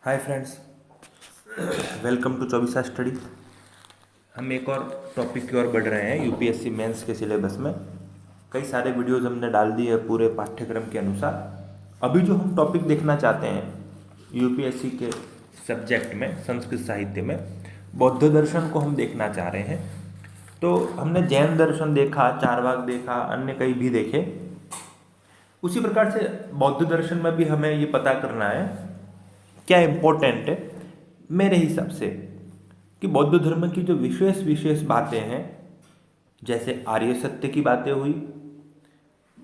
Hi friends, welcome to Chaubisa study. हम एक और टॉपिक की ओर बढ़ रहे हैं यूपीएससी मेंस के सिलेबस में। कई सारे वीडियोस हमने डाल दिए पूरे पाठ्यक्रम के अनुसार। अभी जो हम टॉपिक देखना चाहते हैं यूपीएससी के सब्जेक्ट में, संस्कृत साहित्य में बौद्ध दर्शन को हम देखना चाह रहे हैं। तो हमने जैन दर्शन देखा, चारवाक देखा, अन्य कई भी देखे। उसी प्रकार से बौद्ध दर्शन में भी हमें ये पता करना है क्या इम्पोर्टेंट है मेरे हिसाब से कि बौद्ध धर्म की जो विशेष विशेष बातें हैं, जैसे आर्य सत्य की बातें हुई,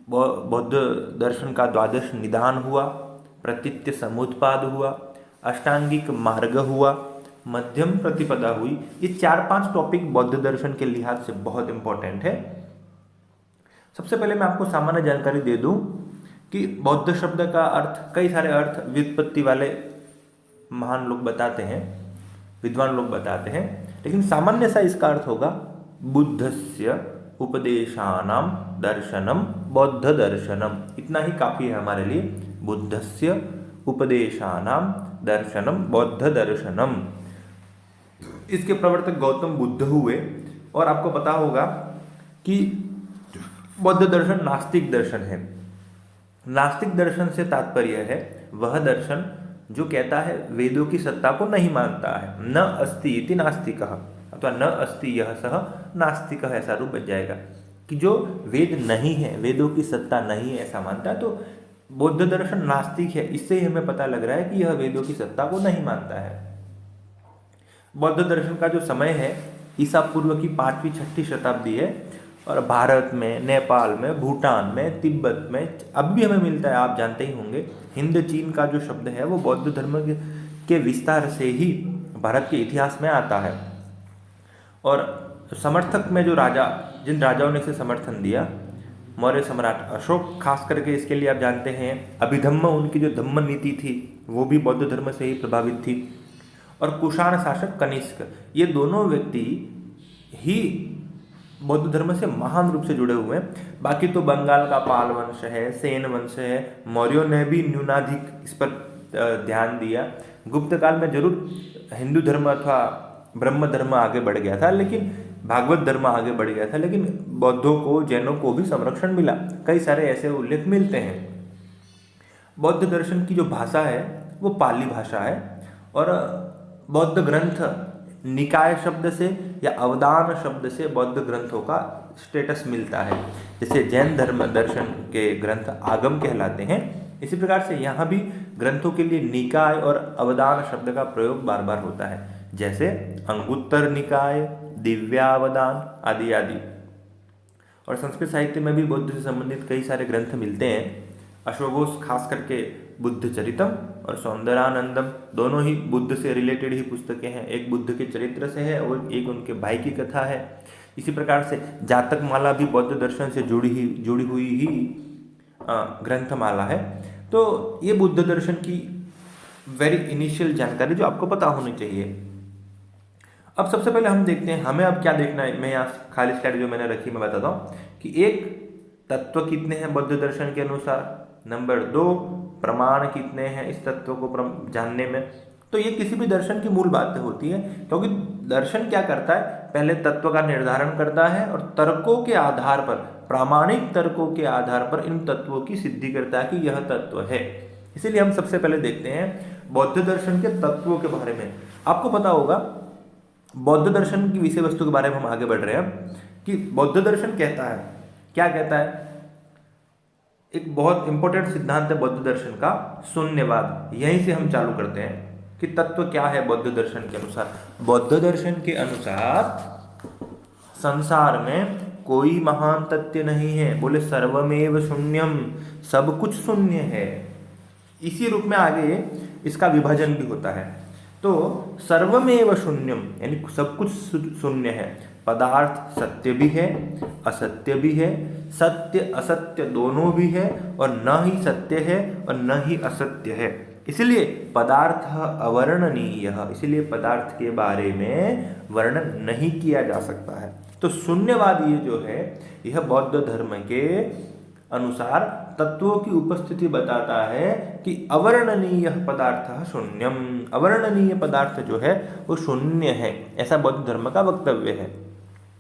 बौद्ध दर्शन का द्वादश निदान हुआ, प्रतीत्य समुत्पाद हुआ, अष्टांगिक मार्ग हुआ, मध्यम प्रतिपदा हुई। ये 4-5 टॉपिक बौद्ध दर्शन के लिहाज से बहुत इंपॉर्टेंट है। सबसे पहले मैं आपको सामान्य जानकारी दे दूं कि बौद्ध शब्द का अर्थ, कई सारे अर्थ व्युत्पत्ति वाले महान लोग बताते हैं, विद्वान लोग बताते हैं, लेकिन सामान्य सा इसका अर्थ होगा बुद्धस्य उपदेशानाम दर्शनम बौद्ध दर्शनम। इतना ही काफी है हमारे लिए। बुद्धस्य उपदेशानाम दर्शनम बौद्ध दर्शनम। इसके प्रवर्तक गौतम बुद्ध हुए और आपको पता होगा कि बौद्ध दर्शन नास्तिक दर्शन है। नास्तिक दर्शन से तात्पर्य है वह दर्शन जो कहता है वेदों की सत्ता को नहीं मानता है। न अस्ति इति नास्तिकः अथवा न अस्ति यह सह नास्तिकः, ऐसा रूप बच जाएगा कि जो वेद नहीं है, वेदों की सत्ता नहीं है, ऐसा मानता है। तो बौद्ध दर्शन नास्तिक है। इससे ही हमें पता लग रहा है कि यह वेदों की सत्ता को नहीं मानता है। बौद्ध दर्शन का जो समय है ईसा पूर्व की 5वीं-6वीं शताब्दी है और भारत में, नेपाल में, भूटान में, तिब्बत में अब भी हमें मिलता है। आप जानते ही होंगे हिंद चीन का जो शब्द है वो बौद्ध धर्म के विस्तार से ही भारत के इतिहास में आता है। और समर्थक में जो राजा, जिन राजाओं ने इसे समर्थन दिया, मौर्य सम्राट अशोक खास करके इसके लिए आप जानते हैं। अभिधम्म, उनकी जो धम्म नीति थी वो भी बौद्ध धर्म से ही प्रभावित थी। और कुषाण शासक कनिष्क, ये दोनों व्यक्ति ही बौद्ध धर्म से महान रूप से जुड़े हुए हैं। बाकी तो बंगाल का पाल वंश है, सेन वंश है, मौर्यों ने भी न्यूनाधिक इस पर ध्यान दिया। गुप्त काल में जरूर हिंदू धर्म अथवा ब्रह्म धर्म आगे बढ़ गया था, लेकिन भागवत धर्म आगे बढ़ गया था, लेकिन बौद्धों को, जैनों को भी संरक्षण मिला। कई सारे ऐसे उल्लेख मिलते हैं। बौद्ध दर्शन की जो भाषा है वो पाली भाषा है और बौद्ध ग्रंथ निकाय शब्द से या अवदान शब्द से बौद्ध ग्रंथों का स्टेटस मिलता है। जैसे जैन धर्म दर्शन के ग्रंथ आगम कहलाते हैं, इसी प्रकार से यहाँ भी ग्रंथों के लिए निकाय और अवदान शब्द का प्रयोग बार बार होता है। जैसे अंगुत्तर निकाय, दिव्यावदान आदि आदि। और संस्कृत साहित्य में भी बुद्ध से संबंधित कई सारे ग्रंथ मिलते हैं। अशोघोष खास करके बुद्ध चरितम और सौंदरानंदम दोनों ही बुद्ध से रिलेटेड ही पुस्तकें हैं। एक बुद्ध के चरित्र से है और एक उनके भाई की कथा है। इसी प्रकार से जातक माला भी बौद्ध दर्शन से जुड़ी हुई ही ग्रंथमाला है। तो ये बुद्ध दर्शन की वेरी इनिशियल जानकारी जो आपको पता होनी चाहिए। अब सबसे पहले हम देखते हैं हमें अब क्या देखना है। मैं यहाँ खाली स्लाइड जो मैंने रखी मैं बताता हूँ कि एक, तत्व कितने हैं बौद्ध दर्शन के अनुसार। नंबर 2, प्रमाण कितने हैं इस तत्व को जानने में। तो ये किसी भी दर्शन की मूल बातें होती है, क्योंकि दर्शन क्या करता है, पहले तत्व का निर्धारण करता है और तर्कों के आधार पर, प्रामाणिक तर्कों के आधार पर इन तत्वों की सिद्धि करता है कि यह तत्व है। इसीलिए हम सबसे पहले देखते हैं बौद्ध दर्शन के तत्वों के बारे में। आपको पता होगा बौद्ध दर्शन की विषय वस्तु के बारे में हम आगे बढ़ रहे हैं कि बौद्ध दर्शन कहता है, क्या कहता है, एक बहुत इंपॉर्टेंट सिद्धांत है बौद्ध दर्शन का, शून्यवाद। यहीं से हम चालू करते हैं कि तत्व क्या है बौद्ध दर्शन के अनुसार। बौद्ध दर्शन के अनुसार संसार में कोई महान तत्व नहीं है। बोले सर्वमेव शून्यम, सब कुछ शून्य है। इसी रूप में आगे इसका विभाजन भी होता है। तो सर्वमेव शून्यम यानी सब कुछ शून्य है। पदार्थ सत्य भी है, असत्य भी है, सत्य असत्य दोनों भी है, और न ही सत्य है और न ही असत्य है। इसलिए पदार्थ अवर्णनीय, इसलिए पदार्थ के बारे में वर्णन नहीं किया जा सकता है। तो शून्यवाद ये जो है, यह बौद्ध धर्म के अनुसार तत्वों की उपस्थिति बताता है कि अवर्णनीय पदार्थ शून्यम, अवर्णनीय पदार्थ जो है वो शून्य है, ऐसा बौद्ध धर्म का वक्तव्य है।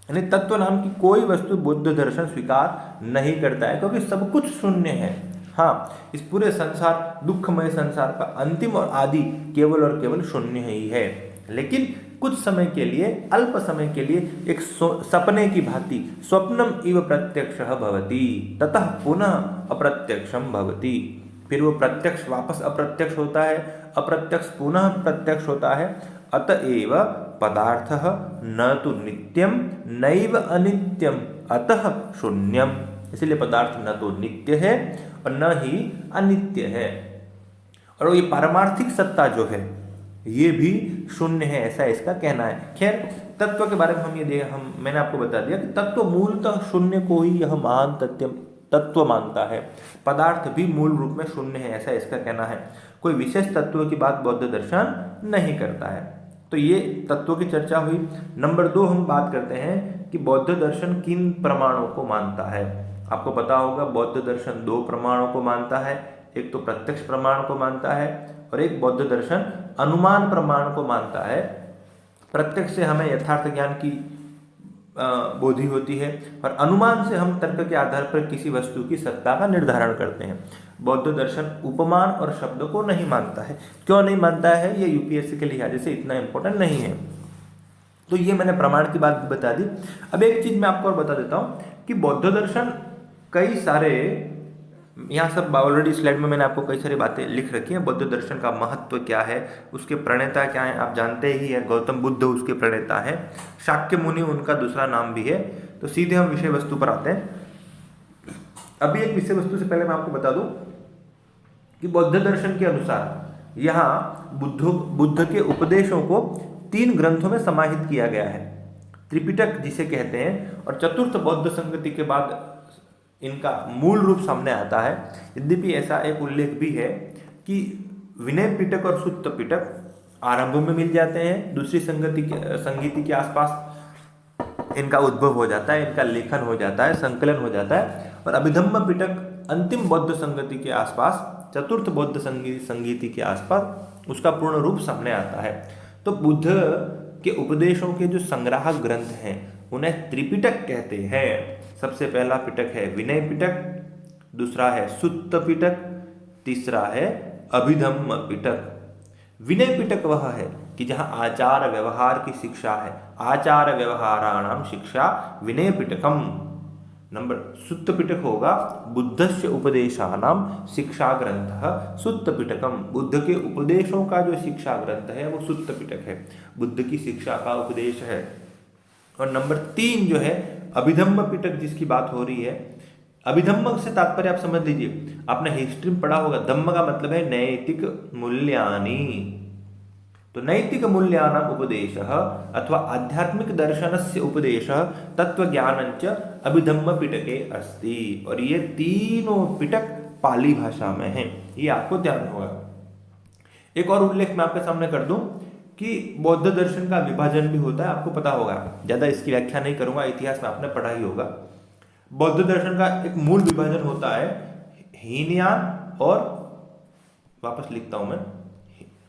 यानी तत्व नाम की कोई वस्तु बौद्ध दर्शन स्वीकार नहीं करता है, क्योंकि सब कुछ शून्य है। हाँ, इस पूरे संसार, दुखमय संसार का अंतिम और आदि केवल और केवल शून्य ही है। लेकिन कुछ समय के लिए, अल्प समय के लिए एक सपने की भांति स्वप्नम इव प्रत्यक्षः भवति ततः पुनः अप्रत्यक्षम भवति, फिर वो प्रत्यक्ष वापस अप्रत्यक्ष होता है, अप्रत्यक्ष पुनः प्रत्यक्ष होता है। अतएव पदार्थः न तो नित्यम नैव अनित्यम अतः शून्यम, इसलिए पदार्थ न तो नित्य है और न ही अनित्य है, और ये पारमार्थिक सत्ता जो है ये भी शून्य है, ऐसा इसका कहना है। खैर, तत्व के बारे में मैंने आपको बता दिया कि तत्व मूलतः शून्य को ही यह महान तत्व मानता है। पदार्थ भी मूल रूप में शून्य है, ऐसा इसका कहना है। कोई विशेष तत्व की बात बौद्ध दर्शन नहीं करता है। तो ये तत्वों की चर्चा हुई। नंबर 2 हम बात करते हैं कि बौद्ध दर्शन किन प्रमाणों को मानता है। आपको पता होगा बौद्ध दर्शन 2 प्रमाणों को मानता है, एक तो प्रत्यक्ष प्रमाण को मानता है और एक बौद्ध दर्शन अनुमान प्रमाण को मानता है। प्रत्यक्ष से हमें यथार्थ ज्ञान की बोधि होती है और अनुमान से हम तर्क के आधार पर किसी वस्तु की सत्ता का निर्धारण करते हैं। बौद्ध दर्शन उपमान और शब्द को नहीं मानता है। क्यों नहीं मानता है, ये यूपीएससी के लिहाज से इतना इंपॉर्टेंट नहीं है। तो ये मैंने प्रमाण की बात बता दी। अब एक चीज मैं आपको और बता देता हूँ कि बौद्ध दर्शन कई सारे, यहाँ सब ऑलरेडी स्लाइड में मैंने आपको कई सारी बातें लिख रखी हैं। बौद्ध दर्शन का महत्व क्या है, उसके प्रणेता क्या है, आप जानते ही हैं। गौतम बुद्ध उसके प्रणेता है, शाक्य मुनि उनका दूसरा नाम भी है। तो सीधे हम विषय वस्तु पर आते हैं। अभी एक विषय वस्तु से पहले मैं आपको बता दूं कि बौद्ध दर्शन के अनुसार यहाँ बुद्ध के उपदेशों को 3 ग्रंथों में समाहित किया गया है। त्रिपिटक जिसे कहते हैं, और चतुर्थ बौद्ध संगति के बाद इनका मूल रूप सामने आता है। यद्यपि ऐसा एक उल्लेख भी है कि विनय पिटक और सुत्त पिटक आरंभ में मिल जाते हैं, दूसरी संगीति के आसपास इनका उद्भव हो जाता है, इनका लेखन हो जाता है, संकलन हो जाता है, और अभिधम्म पिटक अंतिम बौद्ध संगति के आसपास, चतुर्थ बौद्ध संगीति के आसपास उसका पूर्ण रूप सामने आता है। तो बुद्ध के उपदेशों के जो संग्राहक ग्रंथ हैं उन्हें त्रिपिटक कहते हैं। सबसे पहला पिटक है विनय पिटक, दूसरा है सुत्त पिटक, तीसरा है अभिधम्म पिटक। विनय पिटक वह है कि जहाँ आचार व्यवहार की शिक्षा है, आचार व्यवहाराणाम शिक्षा विनय पिटकम। नंबर सुत्त पिटक होगा बुद्धस्य उपदेशानाम शिक्षा ग्रंथ सुत्त पिटकम। बुद्ध के उपदेशों का जो शिक्षा ग्रंथ है वो सुत्त पिटक है, बुद्ध की शिक्षा का उपदेश है। और नंबर 3 जो है अभिधम्म पिटक, जिसकी बात हो रही है। अभिधम्म से तात्पर्य आप समझ लीजिए, आपने हिस्ट्री में पढ़ा होगा, धम्म का मतलब है नैतिक मूल्यानि। तो नैतिक मूल्यानाम उपदेशः अथवा आध्यात्मिक दर्शनस्य उपदेशः तत्वज्ञानञ्च अभिधम्म पिटके अस्ति। और ये तीनों पिटक पाली भाषा में हैं, ये आपको ध्यान होगा। एक और उल्लेख मैं आपके सामने कर दूं कि बौद्ध दर्शन का विभाजन भी होता है, आपको पता होगा। ज़्यादा इसकी व्याख्या नहीं करूंगा, इतिहास में आपने पढ़ा ही होगा। बौद्ध दर्शन का एक मूल विभाजन होता है हीनयान और, वापस लिखता हूं मैं,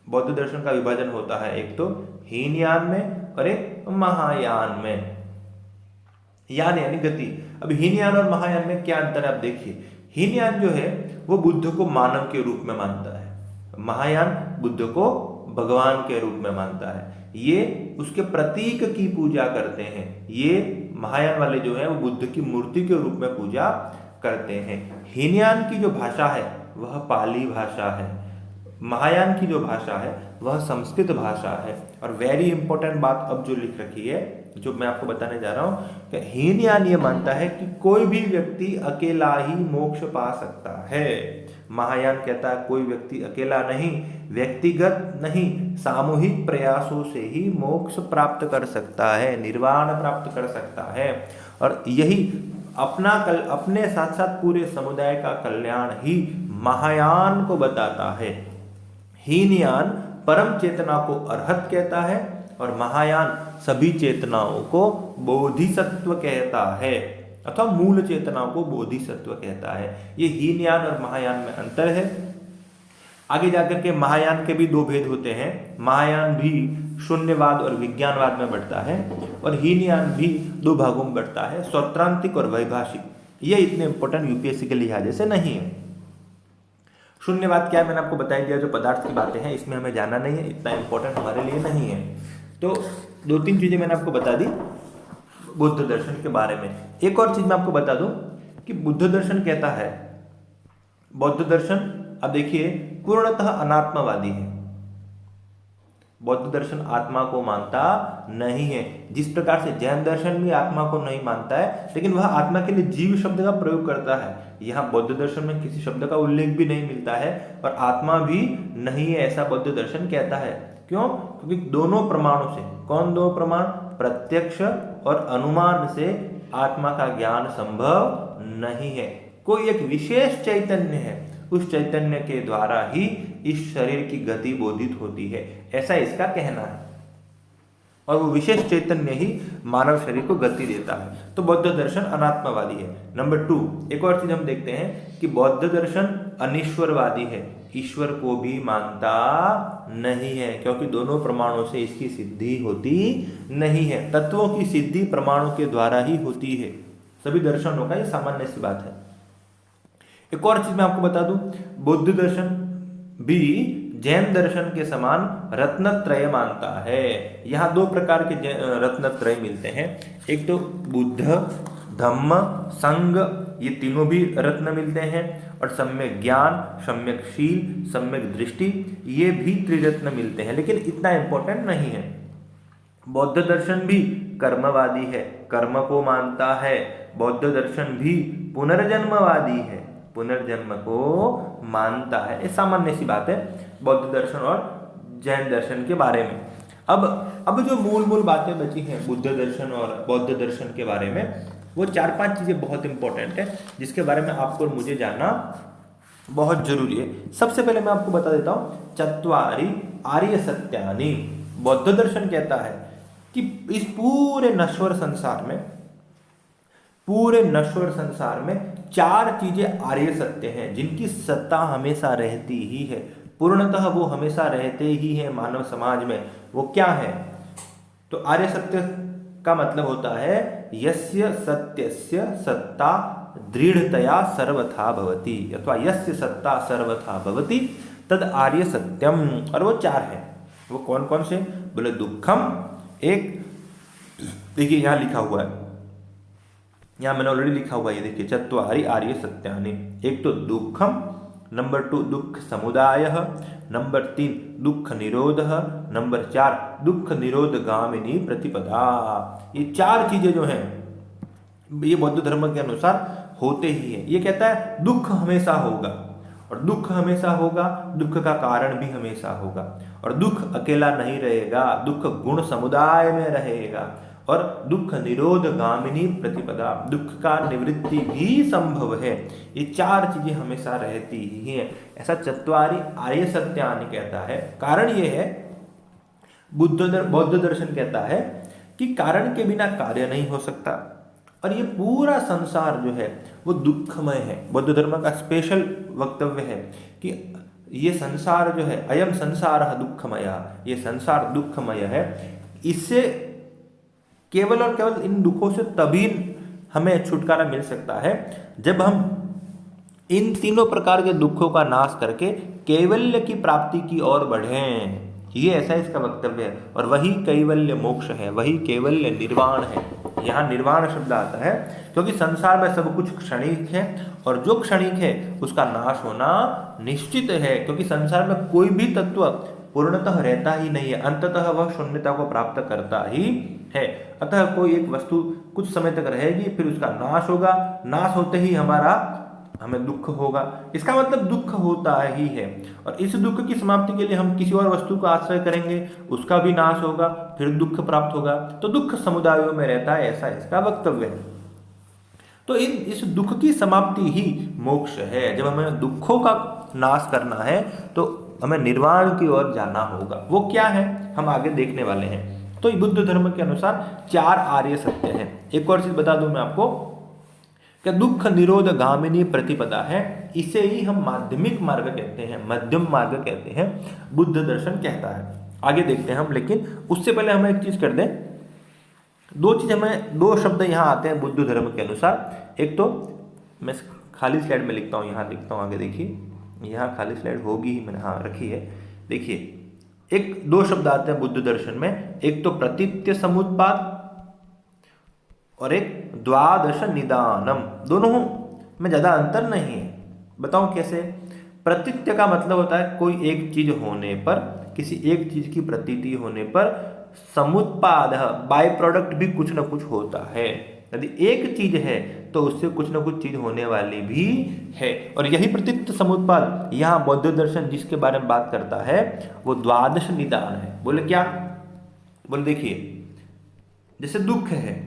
बौद्ध दर्शन का विभाजन होता है एक तो हीनयान में और एक महायान में। यान यानी गति। अब हीनयान और महायान में क्या अंतर है आप देखिए। हीनयान जो है वो बुद्ध को मानव के रूप में मानता है, महायान बुद्ध को भगवान के रूप में मानता है। ये उसके प्रतीक की पूजा करते हैं। ये महायान वाले जो हैं वो बुद्ध की मूर्ति के रूप में पूजा करते हैं। हीनयान की जो भाषा है वह पाली भाषा है, महायान की जो भाषा है वह संस्कृत भाषा है। और वेरी इंपॉर्टेंट बात अब जो लिख रखी है, जो मैं आपको बताने जा रहा हूं, कि हीनयान ये मानता है कि कोई भी व्यक्ति अकेला ही मोक्ष पा सकता है। महायान कहता है कोई व्यक्ति अकेला नहीं, व्यक्तिगत नहीं, सामूहिक प्रयासों से ही मोक्ष प्राप्त कर सकता है, निर्वाण प्राप्त कर सकता है। और यही अपने साथ साथ पूरे समुदाय का कल्याण ही महायान को बताता है। हीनयान परम चेतना को अरहत कहता है और महायान सभी चेतनाओं को बोधिसत्व कहता है। अथवा मूल चेतनाओं को बोधिसत्व कहता है। ये हीनयान और महायान में अंतर है। आगे जाकर के महायान के भी दो भेद होते हैं। महायान भी शून्यवाद और विज्ञानवाद में बढ़ता है और हीनयान भी दो भागों में बढ़ता है, सौत्रांतिक और वैभाषिक। ये इतने इंपॉर्टेंट यूपीएससी के लिहाज से नहीं है। शून्यवाद क्या है मैंने आपको बता दिया, जो पदार्थ की बातें हैं इसमें हमें जाना नहीं है, इतना इंपॉर्टेंट हमारे लिए नहीं है। तो दो तीन चीजें मैंने आपको बता दी बुद्ध दर्शन के बारे में। एक और चीज मैं आपको बता दूं कि बुद्ध दर्शन कहता है, बौद्ध दर्शन अब देखिए पूर्णतः अनात्मवादी है। बौद्ध दर्शन आत्मा को मानता नहीं है, जिस प्रकार से जैन दर्शन भी आत्मा को नहीं मानता है, लेकिन वह आत्मा के लिए जीव शब्द का प्रयोग करता है। यहाँ बौद्ध दर्शन में किसी शब्द का उल्लेख भी नहीं मिलता है और आत्मा भी नहीं है, ऐसा बौद्ध दर्शन कहता है। क्यों? क्योंकि दोनों प्रमाणों से, कौन दो प्रमाण? प्रत्यक्ष और अनुमान से आत्मा का ज्ञान संभव नहीं है। कोई एक विशेष चैतन्य है, उस चैतन्य के द्वारा ही इस शरीर की गति बोधित होती है, ऐसा इसका कहना है। और वो विशेष चैतन्य ही मानव शरीर को गति देता है। तो बौद्ध दर्शन अनात्मवादी है। नंबर 2, एक और चीज हम देखते हैं कि बौद्ध दर्शन अनीश्वरवादी है, ईश्वर को भी मानता नहीं है, क्योंकि दोनों प्रमाणों से इसकी सिद्धि होती नहीं है। तत्वों की सिद्धि प्रमाणों के द्वारा ही होती है। सभी दर्शनों का ये सामान्य सी बात है। एक और चीज मैं आपको बता दूं, बौद्ध दर्शन भी जैन दर्शन के समान रत्नत्रय मानता है। यहाँ दो प्रकार के रत्नत्रय मिलते हैं, एक तो बुद्ध, धम्म, संघ, ये तीनों भी रत्न मिलते हैं, और सम्यक ज्ञान, सम्यक शील, सम्यक दृष्टि, ये भी त्रिरत्न मिलते हैं, लेकिन इतना इंपॉर्टेंट नहीं है। बौद्ध दर्शन भी कर्मवादी है, कर्म को मानता है। बौद्ध दर्शन भी पुनर्जन्मवादी है, पुनर्जन्म को मानता है। ये सामान्य सी बात है बौद्ध दर्शन और जैन दर्शन के बारे में। अब जो मूल बातें बची हैं बुद्ध दर्शन और बौद्ध दर्शन के बारे में, वो 4-5 चीजें बहुत इंपॉर्टेंट है, जिसके बारे में आपको और मुझे जानना बहुत जरूरी है। सबसे पहले मैं आपको बता देता हूँ, चत्वारि आर्य सत्यानि। बौद्ध दर्शन कहता है कि इस पूरे नश्वर संसार में 4 चीजें आर्य सत्य हैं, जिनकी सत्ता हमेशा रहती ही है, पूर्णतः वो हमेशा रहते ही हैं मानव समाज में। वो क्या है? तो आर्य सत्य का मतलब होता है यस्य सत्यस्य सत्ता दृढ़तया सर्वथा भवति, अथवा यस्य सत्ता सर्वथा भवति तद आर्य सत्यम। और वो 4 हैं। वो कौन कौन से? बोले दुखम, एक देखिए यहाँ लिखा हुआ है, यहाँ मैंने ऑलरेडी लिखा हुआ है, ये देखिए, चत्वारि आर्य सत्यानि। एक तो दुखम, नंबर 2 दुख समुदायः, नंबर 3 दुख निरोधः, नंबर 4 दुख निरोध गामिनी प्रतिपदा। ये 4 चीजें जो हैं ये बौद्ध धर्म के अनुसार होते ही है। ये कहता है दुख हमेशा होगा, और दुख हमेशा होगा, दुख का कारण भी हमेशा होगा, और दुख अकेला नहीं रहेगा, दुख गुण समुदाय में रहेगा, और दुख निरोध गामिनी प्रतिपदा, दुख का निवृत्ति भी संभव है। ये 4 चीजें हमेशा रहती ही हैं, ऐसा चत्वारि आर्य सत्यानि कहता है। कारण ये है, बौद्ध दर्शन कहता है कि कारण के बिना कार्य नहीं हो सकता, और ये पूरा संसार जो है वो दुखमय है। बौद्ध धर्म का स्पेशल वक्तव्य है कि ये संसार जो है, अयम संसारः दुःखमय, ये संसार दुखमय है। इससे केवल और केवल इन दुखों से तभी हमें छुटकारा मिल सकता है जब हम इन तीनों प्रकार के दुखों का नाश करके कैवल्य की प्राप्ति की ओर बढ़ें। ये ऐसा इसका वक्तव्य है, और वही कैवल्य मोक्ष है, वही कैवल्य निर्वाण है। यहाँ निर्वाण शब्द आता है क्योंकि संसार में सब कुछ क्षणिक है, और जो क्षणिक है उसका नाश होना निश्चित है, क्योंकि संसार में कोई भी तत्व पूर्णतः रहता ही नहीं है, अंततः वह शून्यता को प्राप्त करता ही है। अतः कोई एक वस्तु कुछ समय तक रहेगी, फिर उसका नाश होगा, नाश होते ही हमें दुख होगा। इसका मतलब दुख होता ही है, और इस दुख की समाप्ति के लिए हम किसी और वस्तु का आश्रय करेंगे, उसका भी नाश होगा, फिर दुख प्राप्त होगा। तो दुख समुदायों में रहता है, ऐसा इसका वक्तव्य है। तो इस दुख की समाप्ति ही मोक्ष है। जब हमें दुखों का नाश करना है तो हमें निर्वाण की ओर जाना होगा। वो क्या है हम आगे देखने वाले हैं। तो बुद्ध धर्म के अनुसार 4 आर्य सत्य हैं। एक और चीज बता दूं मैं आपको क्या दुख निरोध गामिनी प्रतिपदा है, इसे ही हम माध्यमिक मार्ग कहते हैं, मध्यम मार्ग कहते हैं, बुद्ध दर्शन कहता है। आगे देखते हैं हम, लेकिन उससे पहले हम एक चीज कर दें, दो शब्द यहाँ आते हैं बुद्ध धर्म के अनुसार। एक तो मैं खाली स्लाइड में लिखता हूँ, यहाँ लिखता हूँ, आगे देखिए, यहाँ खाली स्लाइड होगी ही, मैंने हाँ रखी है। देखिए दो शब्द आते हैं बुद्ध दर्शन में, एक तो प्रतीत्य समुत्पाद और एक द्वादश निदानम। दोनों में ज्यादा अंतर नहीं है, बताऊं कैसे। प्रतीत्य का मतलब होता है कोई एक चीज होने पर, किसी एक चीज की प्रतीति होने पर समुत्पाद बाय प्रोडक्ट भी कुछ ना कुछ होता है। यदि एक चीज है तो उससे कुछ ना कुछ चीज होने वाली भी है, और यही प्रतीत्य समुत्पाद यहाँ बौद्ध दर्शन जिसके बारे में बात करता है वो द्वादश निदान है। बोले क्या, बोले देखिए जैसे दुख है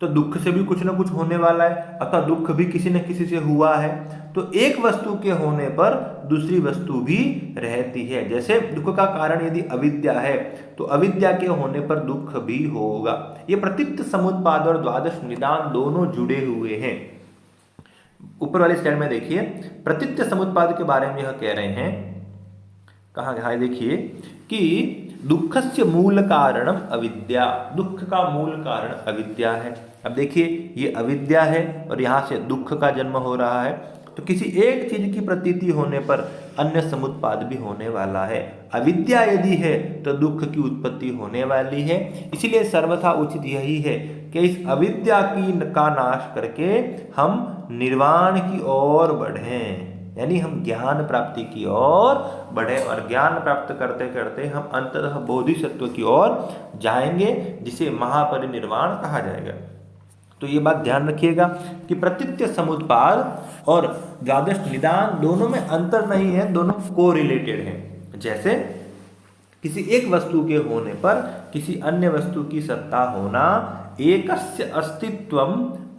तो दुख से भी कुछ ना कुछ होने वाला है, अतः दुख भी किसी न किसी से हुआ है। तो एक वस्तु के होने पर दूसरी वस्तु भी रहती है। जैसे दुख का कारण यदि अविद्या है तो अविद्या के होने पर दुख भी होगा। ये प्रतीत्य समुत्पाद और द्वादश निदान दोनों जुड़े हुए हैं। ऊपर वाली स्लाइड में देखिए, प्रतीत्य समुत्पाद के बारे में यह कह रहे हैं, कहाँ देखिए कि दुखस्य मूल कारणम अविद्या, दुख का मूल कारण अविद्या है। अब देखिए ये अविद्या है और यहाँ से दुख का जन्म हो रहा है, तो किसी एक चीज की प्रतीति होने पर अन्य समुत्पाद भी होने वाला है। अविद्या यदि है तो दुख की उत्पत्ति होने वाली है। इसीलिए सर्वथा उचित यही है कि इस अविद्या का नाश करके हम निर्वाण की ओर बढ़ें, यानी हम ज्ञान प्राप्ति की ओर बढ़े, और ज्ञान प्राप्त करते करते हम अंततः बोधिसत्व की ओर जाएंगे, जिसे महापरिनिर्वाण कहा जाएगा। तो ये बात ध्यान रखिएगा कि प्रतीत्य समुत्पाद और द्वादश निदान दोनों में अंतर नहीं है, दोनों को रिलेटेड हैं। जैसे किसी एक वस्तु के होने पर किसी अन्य वस्तु की सत्ता होना, एकस्य अस्तित्वम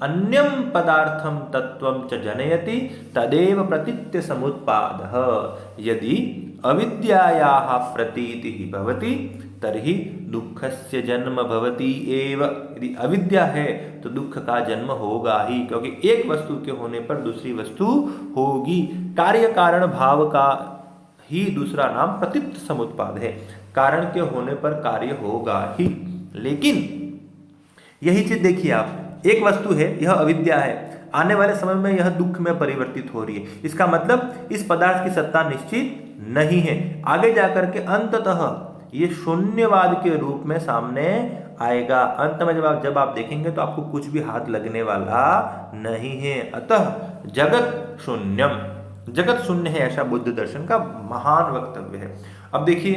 अन्यम पदार्थम तत्वम च जनयति तदेव प्रतीत्य समुत्पादः। यदि अविद्यायाः प्रतीतिः भवति तर्हि दुःखस्य जन्म भवति एव। यदि अविद्या है तो दुख का जन्म होगा ही, क्योंकि एक वस्तु के होने पर दूसरी वस्तु होगी। कार्य कारण भाव का ही दूसरा नाम प्रतीत्य समुत्पाद है। कारण के होने पर कार्य होगा ही। लेकिन यही चीज देखिए आप, एक वस्तु है, यह अविद्या है, आने वाले समय में यह दुख में परिवर्तित हो रही है। इसका मतलब इस पदार्थ की सत्ता निश्चित नहीं है, आगे जाकर के अंततः ये शून्यवाद के रूप में सामने आएगा। अंत में जब आप देखेंगे तो आपको कुछ भी हाथ लगने वाला नहीं है। अतः जगत शून्यम, जगत शून्य है, ऐसा बुद्ध दर्शन का महान वक्तव्य है। अब देखिए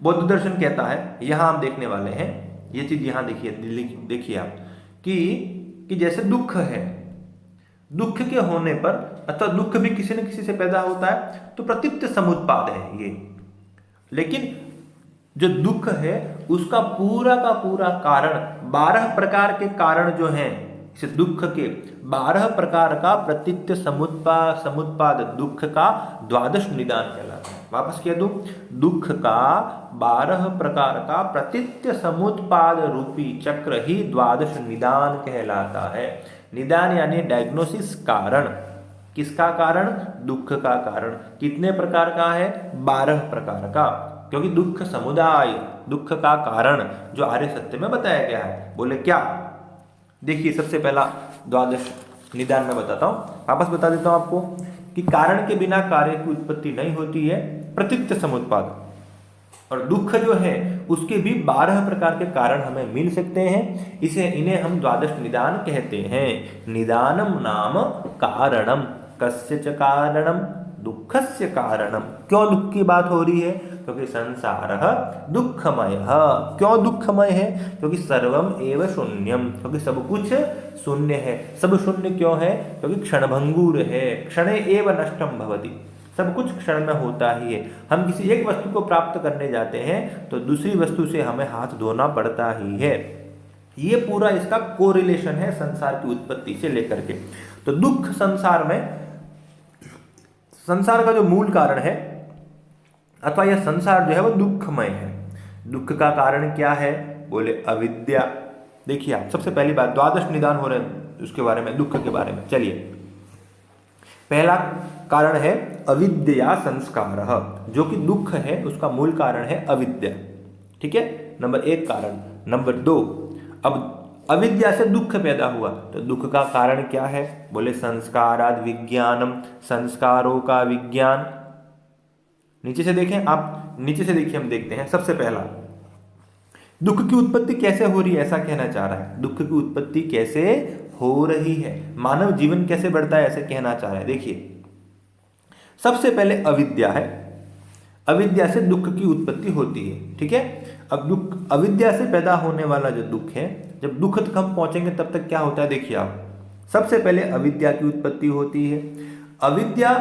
बौद्ध दर्शन कहता है, यहां हम देखने वाले हैं ये चीज, यहां देखिए आप कि जैसे दुख है, दुख के होने पर अथवा दुख भी किसी न किसी से पैदा होता है, तो प्रतीत्य समुत्पाद है ये। लेकिन जो दुख है उसका पूरा का पूरा कारण, 12 प्रकार के कारण जो हैं, इस दुख के 12 प्रकार का प्रतीत्य समुत्पाद दुख का द्वादश निदान कहलाता है। वापस कह दूं, दुख का 12 प्रकार का प्रतीत्य समुत्पाद रूपी चक्र ही द्वादश निदान कहलाता है। निदान यानी डायग्नोसिस, कारण। किसका कारण? दुख का कारण। कितने प्रकार का है? 12 प्रकार का, क्योंकि दुख समुदाय, दुख का कारण जो आर्य सत्य में बताया गया है। बोले क्या? देखिए सबसे पहला द्वादश निदान में बताता हूं, वापस बता देता हूं आपको कि कारण के बिना कार्य की उत्पत्ति नहीं होती है, प्रतीत्य समुत्पाद। और दुख जो है उसके भी 12 प्रकार के कारण हमें मिल सकते हैं, इन्हें हम द्वादश निदान कहते हैं। निदानम नाम कारणम, कस्य च कारणम, दुखस्य कारणम। क्यों दुख की बात हो रही है? क्योंकि संसार दुखमय। क्यों दुखमय है? क्योंकि सर्वम एव शून्यम, क्योंकि सब कुछ शून्य है। सब शून्य क्यों है? क्योंकि क्षणभंगुर है, क्षणे एव नष्टम भवति, सब कुछ क्षण में होता ही है। हम किसी एक वस्तु को प्राप्त करने जाते हैं तो दूसरी वस्तु से हमें हाथ धोना पड़ता ही है। ये पूरा इसका कोरिलेशन है संसार की उत्पत्ति से लेकर के। तो दुख संसार में, संसार का जो मूल कारण है अथवा यह संसार जो है वो दुखमय है। दुख का कारण क्या है? बोले अविद्या। देखिए आप, सबसे पहली बात, द्वादश निदान हो रहे हैं, उसके बारे में, दुख के बारे में। चलिए, पहला कारण है अविद्या संस्कार, जो कि दुख है उसका मूल कारण है अविद्या। ठीक है, नंबर 1 कारण। नंबर 2, अब अविद्या से दुख पैदा हुआ तो दुख का कारण क्या है? बोले संस्काराद विज्ञानम, संस्कारों का विज्ञान। नीचे से देखें आप, नीचे से देखिए, हम देखते हैं। सबसे पहला, दुख की उत्पत्ति कैसे हो रही है, ऐसा कहना चाह रहा है। दुख की उत्पत्ति कैसे हो रही है, मानव जीवन कैसे बढ़ता है, ऐसे कहना चाह रहा है। देखिए, सबसे पहले अविद्या है, अविद्या से दुख की उत्पत्ति होती है। ठीक है, अब दुख, अविद्या से पैदा होने वाला जो दुख है, जब दुख तक हम पहुंचेंगे तब तक क्या होता है, देखिए आप। सबसे पहले अविद्या की उत्पत्ति होती है। अविद्या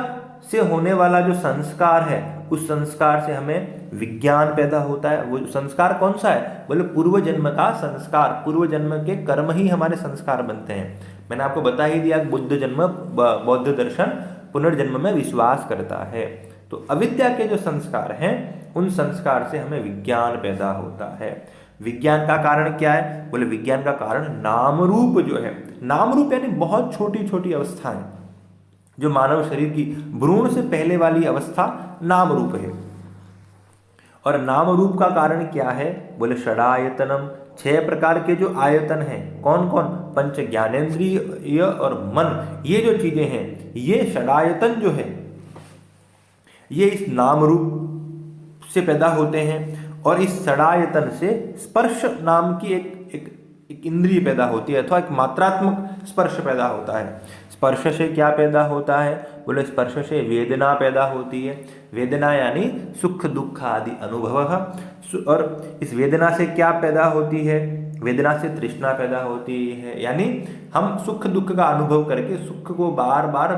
से होने वाला जो संस्कार है, उस संस्कार से हमें विज्ञान पैदा होता है। वो संस्कार कौन सा है? बोले पूर्व जन्म का संस्कार, पूर्व जन्म के कर्म ही हमारे संस्कार बनते हैं। मैंने आपको बता ही दिया, बौद्ध दर्शन पुनर्जन्म में विश्वास करता है। तो अविद्या के जो संस्कार हैं, उन संस्कार से हमें विज्ञान पैदा होता है। विज्ञान का कारण क्या है? बोले विज्ञान का कारण नाम रूप जो है। नाम रूप यानी बहुत छोटी छोटी अवस्थाएं, जो मानव शरीर की भ्रूण से पहले वाली अवस्था नाम रूप है। और नाम रूप का कारण क्या है? बोले षडायतनम, 6 प्रकार के जो आयतन हैं। कौन कौन? पंच ज्ञानेन्द्रिय और मन, ये जो चीजें हैं, ये षडायतन जो है, ये इस नाम रूप से पैदा होते हैं। और इस षडायतन से स्पर्श नाम की एक इंद्रिय पैदा होती है, अथवा एक मात्रात्मक स्पर्श पैदा होता है। स्पर्श से क्या पैदा होता है? बोले स्पर्श से वेदना पैदा होती है। वेदना यानी सुख दुख आदि अनुभव। और इस वेदना से क्या पैदा होती है? वेदना से तृष्णा पैदा होती है, यानी हम सुख दुख का अनुभव करके सुख को बार बार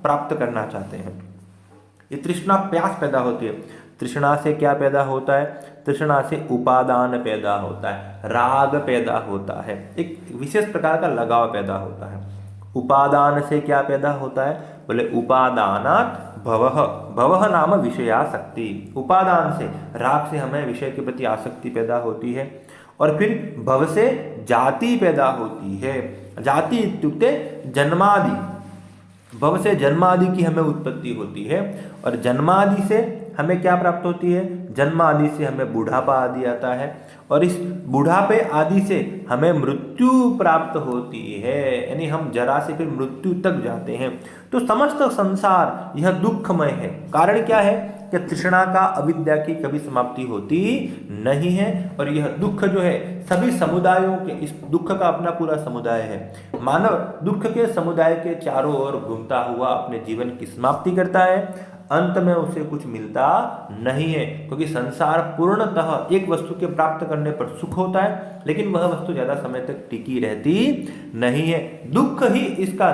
प्राप्त करना चाहते हैं। ये तृष्णा, प्यास पैदा होती है। तृष्णा से क्या पैदा होता है? तृष्णा से उपादान पैदा होता है, राग पैदा होता है, एक विशेष प्रकार का लगाव पैदा होता है। उपादान से क्या पैदा होता है? बोले उपादानात् भवः, भवः नाम विषयासक्ति। उपादान से, राग से हमें विषय के प्रति आसक्ति पैदा होती है। और फिर भव से जाति पैदा होती है। जाति इत्युक्ते जन्मादि, भव से जन्मादि की हमें उत्पत्ति होती है। और जन्मादि से हमें क्या प्राप्त होती है? जन्मादि से हमें बुढ़ापा आदि आता है। और इस बुढ़ापे आदि से हमें मृत्यु प्राप्त होती है, यानी हम जरा से फिर मृत्यु तक जाते हैं। तो समस्त संसार यह दुखमय है। कारण क्या है? कि तृष्णा का, अविद्या की कभी समाप्ति होती नहीं है। और यह दुख जो है सभी समुदायों के, इस दुख का अपना पूरा समुदाय है। मानव दुख के समुदाय के चारों ओर घूमता हुआ अपने जीवन की समाप्ति करता है। अंत में उसे कुछ मिलता नहीं है, क्योंकि संसार पूर्णतः एक वस्तु के प्राप्त करने पर सुख होता है, लेकिन वह वस्तु ज्यादा समय तक टिकी रहती नहीं है। दुख ही इसका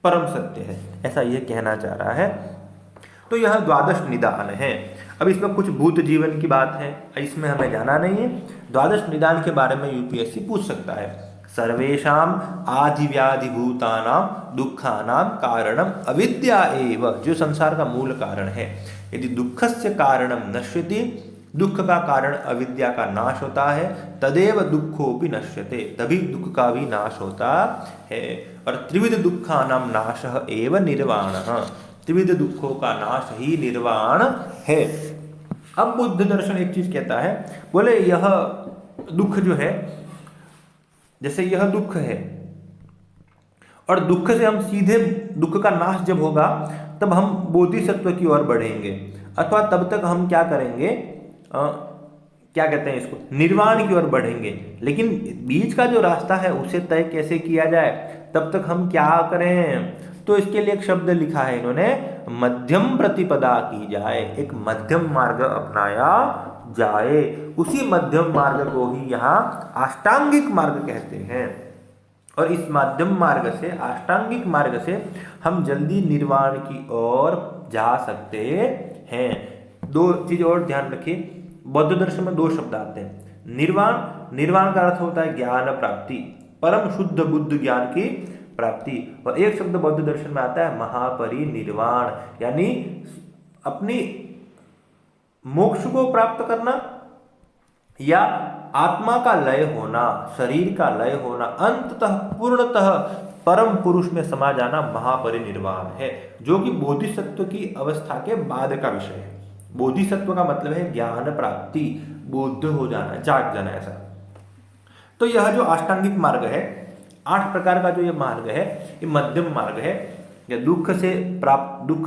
परम सत्य है, ऐसा यह कहना चाह रहा है। तो यह द्वादश निदान है। अब इसमें कुछ भूत जीवन की बात है, इसमें हमें जाना नहीं है। द्वादश निदान के बारे में यूपीएससी पूछ सकता है। सर्वेषाम आदिव्याधि भूतानाम दुखानाम कारणम अविद्या एव, जो संसार का मूल कारण है। यदि दुखस्य कारणम नश्यति, दुख का कारण अविद्या का नाश होता है, तदेव दुखोपि नश्यते, तभी दुख का भी नाश होता है। और त्रिविध दुखानाम नाशः एव निर्वाणः, त्रिविध दुखों का नाश ही निर्वाण है। अब बुद्ध दर्शन एक चीज कहता है, बोले यह दुख जो है, जैसे यह दुख है, और दुख से हम सीधे, दुख का नाश जब होगा तब हम बोधिसत्व की ओर बढ़ेंगे, अथवा तब तक हम क्या करेंगे, क्या कहते हैं इसको, निर्वाण की ओर बढ़ेंगे। लेकिन बीच का जो रास्ता है उसे तय कैसे किया जाए, तब तक हम क्या करें? तो इसके लिए एक शब्द लिखा है इन्होंने, मध्यम प्रतिपदा की जाए, एक मध्यम मार्ग अपनाया जाए। उसी मध्यम मार्ग को ही यहाँ अष्टांगिक मार्ग कहते हैं। और इस मध्यम मार्ग से, अष्टांगिक मार्ग से हम जल्दी निर्वाण की ओर जा सकते हैं। 2 चीज और ध्यान रखिए, बौद्ध दर्शन में 2 शब्द आते हैं। निर्वाण, निर्वाण का अर्थ होता है ज्ञान प्राप्ति, परम शुद्ध बुद्ध ज्ञान की प्राप्ति। और एक शब्द बौद्ध दर्शन में आता है महापरिनिर्वाण, यानी अपनी मोक्ष को प्राप्त करना, या आत्मा का लय होना, शरीर का लय होना, अंततः पूर्णतः परम पुरुष में समा जाना महापरिनिर्वाण है, जो कि बोधिसत्व की अवस्था के बाद का विषय है। बोधिसत्व का मतलब है ज्ञान प्राप्ति, बुद्ध हो जाना, जाग जाना, ऐसा। तो यह जो अष्टांगिक मार्ग है, 8 प्रकार का जो ये मार्ग है, ये मध्यम मार्ग है। या दुख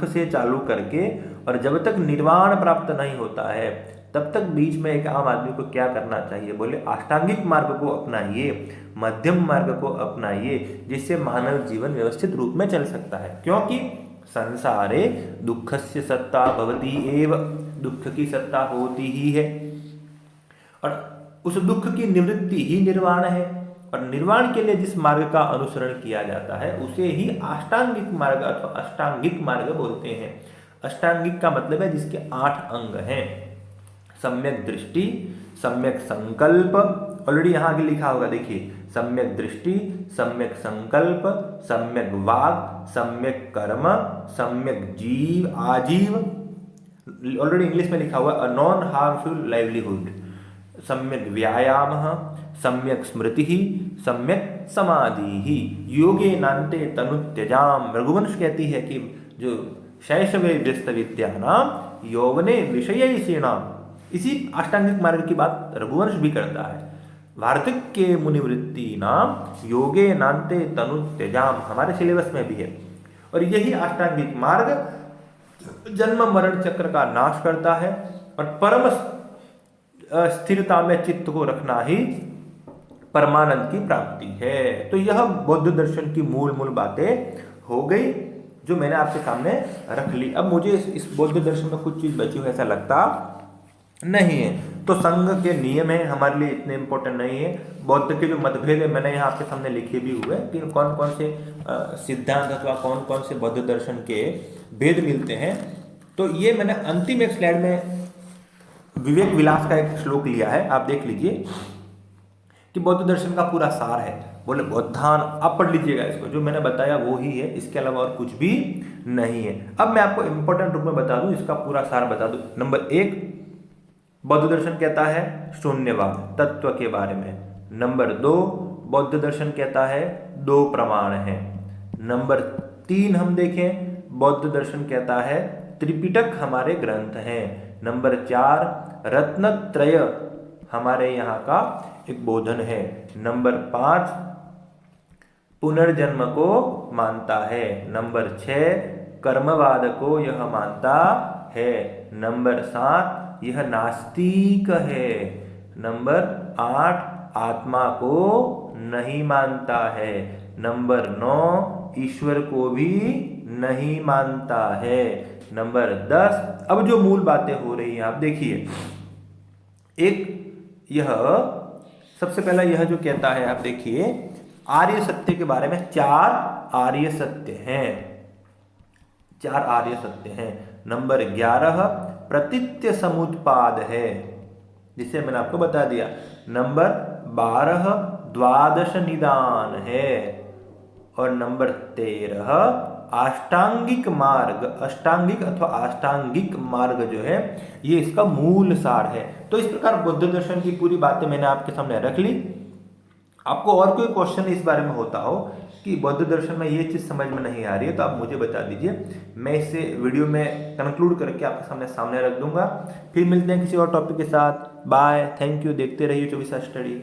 से चालू करके और जब तक निर्वाण प्राप्त नहीं होता है तब तक बीच में एक आम आदमी को क्या करना चाहिए? बोले अष्टांगिक मार्ग को अपनाइए, मध्यम मार्ग को अपनाइए, जिससे मानव जीवन व्यवस्थित रूप में चल सकता है। क्योंकि संसारे दुखस्य सत्ता भवति एव, दुख की सत्ता होती ही है, और उस दुख की निवृत्ति ही निर्वाण है। और निर्वाण के लिए जिस मार्ग का अनुसरण किया जाता है उसे ही अष्टांगिक मार्ग अथवा अष्टांगिक मार्ग बोलते हैं। अष्टांगिक का मतलब है जिसके 8 अंग हैं। सम्यक दृष्टि, सम्यक संकल्प, ऑलरेडी यहाँ आगे लिखा होगा, देखिए, सम्यक दृष्टि, सम्यक संकल्प, सम्यक वाग, सम्यक कर्म, सम्यक आजीव, ऑलरेडी इंग्लिश में लिखा हुआ अ नॉन हार्मफुल लाइवलीहुड, सम्यक व्यायाम, सम्यक स्मृति, सम्यक समाधि, योगे नान्ते तनु त्यजाम। रघुवंश कहती है कि जो शैशवे व्यस्त विद्या नाम यौवने विषयैषीणाम, इसी अष्टांगिक मार्ग की बात रघुवंश भी करता है। वार्तिक के मुनिवृत्ति नाम योगे नान्ते तनु त्यजाम, हमारे सिलेबस में भी है। और यही अष्टांगिक मार्ग जन्म मरण चक्र का नाश करता है और परम स्थिरता में चित्त को रखना ही परमानंद की प्राप्ति है। तो यह बौद्ध दर्शन की मूल बातें हो गई जो मैंने आपके सामने रख ली। अब मुझे इस बौद्ध दर्शन में कुछ चीज बची हुई ऐसा लगता नहीं है। तो संघ के नियम है हमारे लिए इतने इंपॉर्टेंट नहीं है। बौद्ध के जो मतभेद है मैंने यहाँ आपके सामने लिखे भी हुए कि कौन कौन से सिद्धांत अथवा कौन कौन से बौद्ध दर्शन के भेद मिलते हैं। तो ये मैंने अंतिम एक स्लाइड में विवेक विलास का एक श्लोक लिया है, आप देख लीजिए कि बौद्ध दर्शन का पूरा सार है। बोले बौद्धान, आप पढ़ लीजिएगा इसको, जो मैंने बताया वो ही है, इसके अलावा और कुछ भी नहीं है। अब मैं आपको इंपॉर्टेंट रूप में बता दूं, इसका पूरा सार बता दूं। नंबर 1, बौद्ध दर्शन कहता है शून्यवाद, तत्व के बारे में। नंबर 2, बौद्ध दर्शन कहता है 2 प्रमाण हैं। नंबर 3 हम देखें, बौद्ध दर्शन कहता है त्रिपिटक हमारे ग्रंथ हैं। नंबर 4, रत्नत्रय हमारे यहाँ का एक बोधन है। नंबर 5, पुनर्जन्म को मानता है। नंबर 6, कर्मवाद को यह मानता है। नंबर 7, यह नास्तिक है। नंबर 8, आत्मा को नहीं मानता है। नंबर 9, ईश्वर को भी नहीं मानता है। नंबर 10, अब जो मूल बातें हो रही हैं आप देखिए, एक यह सबसे पहला यह जो कहता है, आप देखिए आर्य सत्य के बारे में 4 आर्य सत्य हैं, 4 आर्य सत्य हैं। नंबर 11 प्रतीत्य समुत्पाद है, जिसे मैंने आपको बता दिया। नंबर 12 द्वादश निदान है। और नंबर 13 अष्टांगिक मार्ग, अष्टांगिक अथवा अष्टांगिक मार्ग जो है ये इसका मूल सार है। तो इस प्रकार बौद्ध दर्शन की पूरी बातें मैंने आपके सामने रख ली। आपको और कोई क्वेश्चन इस बारे में होता हो कि बौद्ध दर्शन में ये चीज़ समझ में नहीं आ रही है तो आप मुझे बता दीजिए, मैं इसे वीडियो में कंक्लूड करके आपके सामने रख दूंगा। फिर मिलते हैं किसी और टॉपिक के साथ। बाय, थैंक यू, देखते रहिए 24 स्टडी।